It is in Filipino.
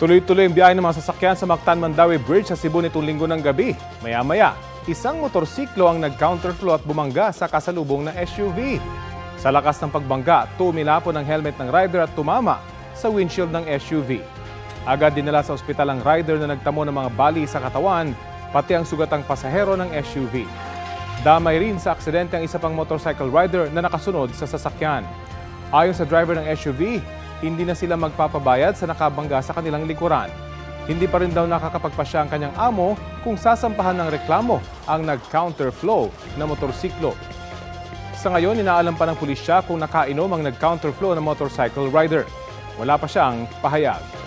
Tuloy-tuloy ang biyahe ng mga sasakyan sa Mactan-Mandaue Bridge sa Cebu nitong linggo ng gabi. Maya-maya, isang motorsiklo ang nag-counterflow at bumangga sa kasalubong na SUV. Sa lakas ng pagbangga, tumilapon ang helmet ng rider at tumama sa windshield ng SUV. Agad dinala sa ospital ang rider na nagtamo ng mga bali sa katawan, pati ang sugatang pasahero ng SUV. Damay rin sa aksidente ang isa pang motorcycle rider na nakasunod sa sasakyan. Ayon sa driver ng SUV, hindi na sila magpapabayad sa nakabangga sa kanilang likuran. Hindi pa rin daw nakakapagpasya ang kanyang amo kung sasampahan ng reklamo ang nag-counterflow na motorsiklo. Sa ngayon, inaalam pa ng pulisya kung nakainom ang nag-counterflow na motorcycle rider. Wala pa siyang pahayag.